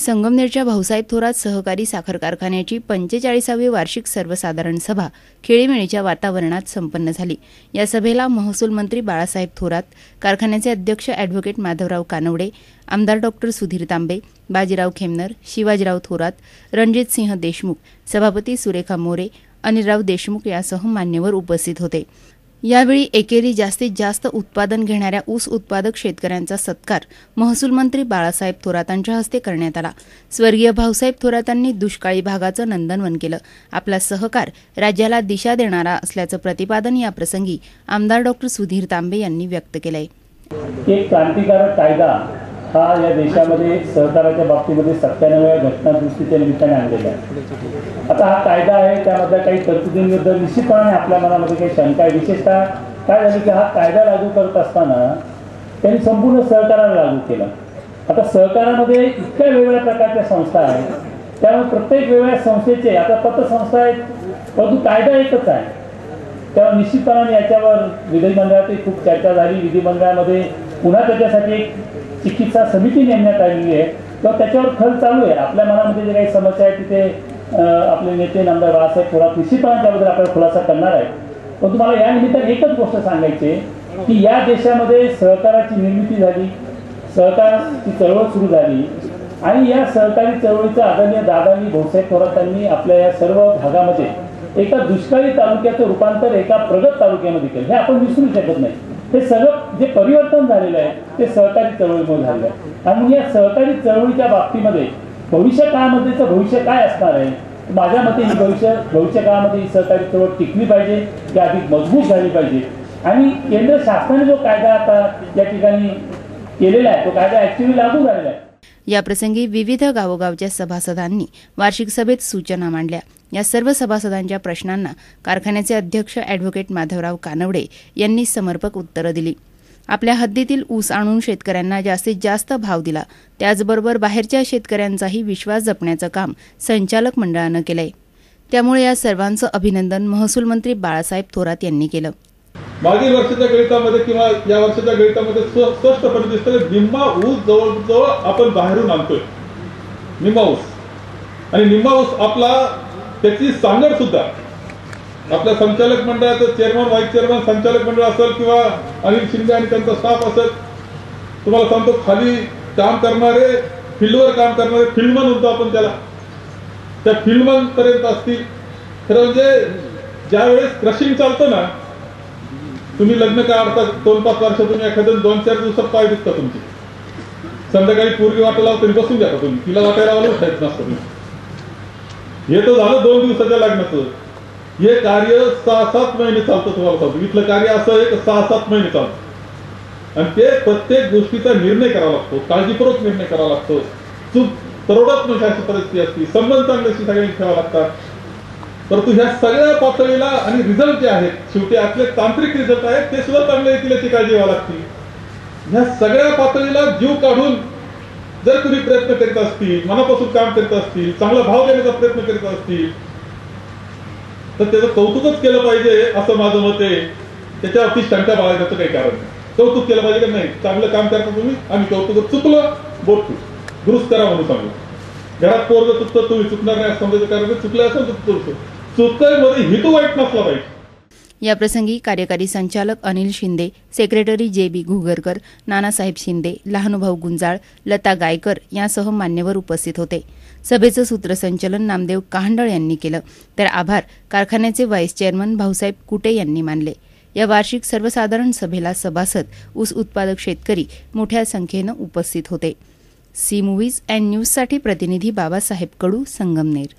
संगमनेरच्या भाऊसाहेब थोरात सहकारी साखर कारखान्याची 45वी वार्षिक सर्वसाधारण सभा खेळीमेळीच्या वातावरणात संपन्न झाली। या सभेला महसूल मंत्री बाळासाहेब थोरात, कारखान्याचे अध्यक्ष ॲडव्होकेट माधवराव कानवडे, आमदार डॉक्टर सुधीर तांबे, बाजीराव खेमनर, शिवाजीराव थोरात, रणजितसिंह देशमुख, सभापती सुरेखा मोरे, अनिलराव देशमुख यासह मान्यवर उपस्थित होते। यावेळी एकेरी जास्तीत जास्त उत्पादन घेणाऱ्या ऊस उत्पादक शेतकऱ्यांचा सत्कार महसूल मंत्री बाळासाहेब थोरातांच्या हस्ते करण्यात आला। स्वर्गीय भाऊसाहेब थोरातांनी दुष्काळी भागाचं नंदनवन केलं। आपला सहकार राज्याला दिशा देणारा असल्याचं प्रतिपादन या प्रसंगी आमदार डॉक्टर सुधीर तांबे यांनी व्यक्त केलंय। एक क्रांतिकारक कायदा हा या देशामध्ये सहकाराच्या बाबतीमध्ये 97व्या घटनादुरुस्तीच्या निमित्ताने आणलेला आहे। आता हा कायदा आहे, त्यामध्ये काही तरतुदींविरुद्ध निश्चितपणे आपल्या मनामध्ये काही शंका आहे। विशेषतः काय झालं की हा कायदा लागू करत असताना त्यांनी संपूर्ण सहकाराला लागू केला। आता सहकारामध्ये इतक्या वेगवेगळ्या प्रकारच्या संस्था आहेत, त्यामुळे प्रत्येक वेगवेगळ्या संस्थेचे आता पतसंस्था आहेत, परंतु कायदा एकच आहे। तेव्हा निश्चितपणे याच्यावर विधिमंडळातही खूप चर्चा झाली। विधिमंडळामध्ये पुन्हा त्याच्यासाठी एक चिकित्सा समिती नेमण्यात आलेली आहे, तर त्याच्यावर खल चालू आहे। आपल्या मनामध्ये जे काही समस्या आहे तिथे आपले नेते आमदार बाळासाहेब थोरात निश्चितपणे त्याबद्दल आपल्याला खुलासा करणार आहे। पण तुम्हाला या निमित्ताने एकच गोष्ट सांगायची आहे की या देशामध्ये सहकाराची निर्मिती झाली, सहकाराची चळवळ सुरू झाली आणि या सहकारी चळवळीचं आदरणीय दादांनी भाऊसाहेब थोरातांनी आपल्या या सर्व भागामध्ये एका दुष्काळी तालुक्याचं रूपांतर एका प्रगत तालुक्यामध्ये केलं। हे आपण विसरू शकत नाही। हे सगळं जे परिवर्तन झालेलं आहे ते सहकारी चळवळीमुळे झालेलं आहे आणि या सहकारी चळवळीच्या बाबतीमध्ये भविष्य काळामध्येचं भविष्य काय असणार आहे, माझ्या मते ही भविष्य काळामध्ये ही सहकारी चळवळ टिकली पाहिजे, ती अधिक मजबूत झाली पाहिजे आणि केंद्र शासनाने जो कायदा आता या ठिकाणी केलेला आहे तो कायदा ऍक्च्युअली लागू झालेला आहे। या प्रसंगी विविध गावोगावच्या सभासदांनी वार्षिक सभेत सूचना मांडल्या। या सर्व सभासदांच्या प्रश्नांना कारखान्याचे अध्यक्ष ॲडव्होकेट माधवराव कानवडे यांनी समर्पक उत्तरं दिली। आपल्या हद्दीतील ऊस आणून शेतकऱ्यांना जास्तीत जास्त भाव दिला, त्याचबरोबर बाहेरच्या शेतकऱ्यांचाही विश्वास जपण्याचं काम संचालक मंडळानं केलंय। त्यामुळे या सर्वांचं अभिनंदन महसूल मंत्री बाळासाहेब थोरात यांनी केलं। मागील वर्षाच्या गणितामध्ये किंवा या वर्षाच्या गणितामध्ये स्पष्टपणे दिसतं निम्मा ऊस जवळजवळ आपण बाहेरून आणतोय, निम्मा ऊस आणि निम्मा ऊस आपला त्याची सांगड सुद्धा आपल्या संचालक मंडळाचं चेअरमन, व्हाईस चेअरमन, संचालक मंडळ असेल किंवा अनिल शिंदे आणि त्यांचा स्टाफ असेल, तुम्हाला सांगतो खाली काम करणारे फील्डवर काम करणारे फील्डमन म्हणतो आपण त्याला, त्या फील्डमन पर्यंत असतील। खरं म्हणजे ज्यावेळेस क्रशिंग चालतं ना, तुम्ही लग्न काढता 2-5 वर्ष तुम्ही एखाद्या 2-4 दिवसात पाय दिसता तुमची, संध्याकाळी पूर्वी वाटायला तरी बसून घ्या तुम्ही, तिला वाटायला आलं उठायचं नसतं तुम्ही। हे तर झालं 2 दिवसाच्या लग्नाचं। हे कार्य 6-7 महिने चालतं। तुम्हाला सांगतो इथलं कार्य असं आहे की 6-7 महिने चालतं आणि ते प्रत्येक गोष्टीचा निर्णय करावा लागतो, काळजीपूर्वक निर्णय करावा लागतो। चूक तरवडत नाही अशी परिस्थिती असते, संबंध चांगल्याशी सगळ्यांनी ठेवावा लागतात। परंतु ह्या सगळ्या पातळीला आणि रिझल्ट जे आहेत शेवटी आपले तांत्रिक रिझल्ट आहेत ते सुद्धा चांगले येतील याची काळजी घ्यावी लागते। ह्या सगळ्या पातळीला जीव काढून जर तुम्ही प्रयत्न करीत असतील, मनापासून काम करीत असतील, चांगला भाव देण्याचा प्रयत्न करीत असतील तर त्याचं कौतुकच केलं पाहिजे असं माझं मत आहे। त्याच्यावरती शंका बाळगण्याचं काही कारण नाही। कौतुक केलं पाहिजे का नाही, चांगलं काम करता तुम्ही, आम्ही कौतुक चुकलं बोट दुरुस्त करा म्हणून सांगू। घरात पोरग चुकतं तुम्ही चुकणार नाही समजायचं कारण चुकलं असेल तर चुकतोय हेतू वाईट नसला पाहिजे। या प्रसंगी कार्यकारी संचालक अनिल शिंदे, सेक्रेटरी JB घुगरकर, नानासाहेब शिंदे, लहानुभाऊ गुंजाळ, लता गायकर यांसह मान्यवर उपस्थित होते। सभेचं सूत्रसंचलन नामदेव कहांडळ यांनी केलं, तर आभार कारखान्याचे व्हाईस चेअरमन भाऊसाहेब कुटे यांनी मानले। या वार्षिक सर्वसाधारण सभेला सभासद, ऊस उत्पादक शेतकरी मोठ्या संख्येनं उपस्थित होते। सी मूव्हीज अँड न्यूजसाठी प्रतिनिधी बाबासाहेब कडू, संगमनेर।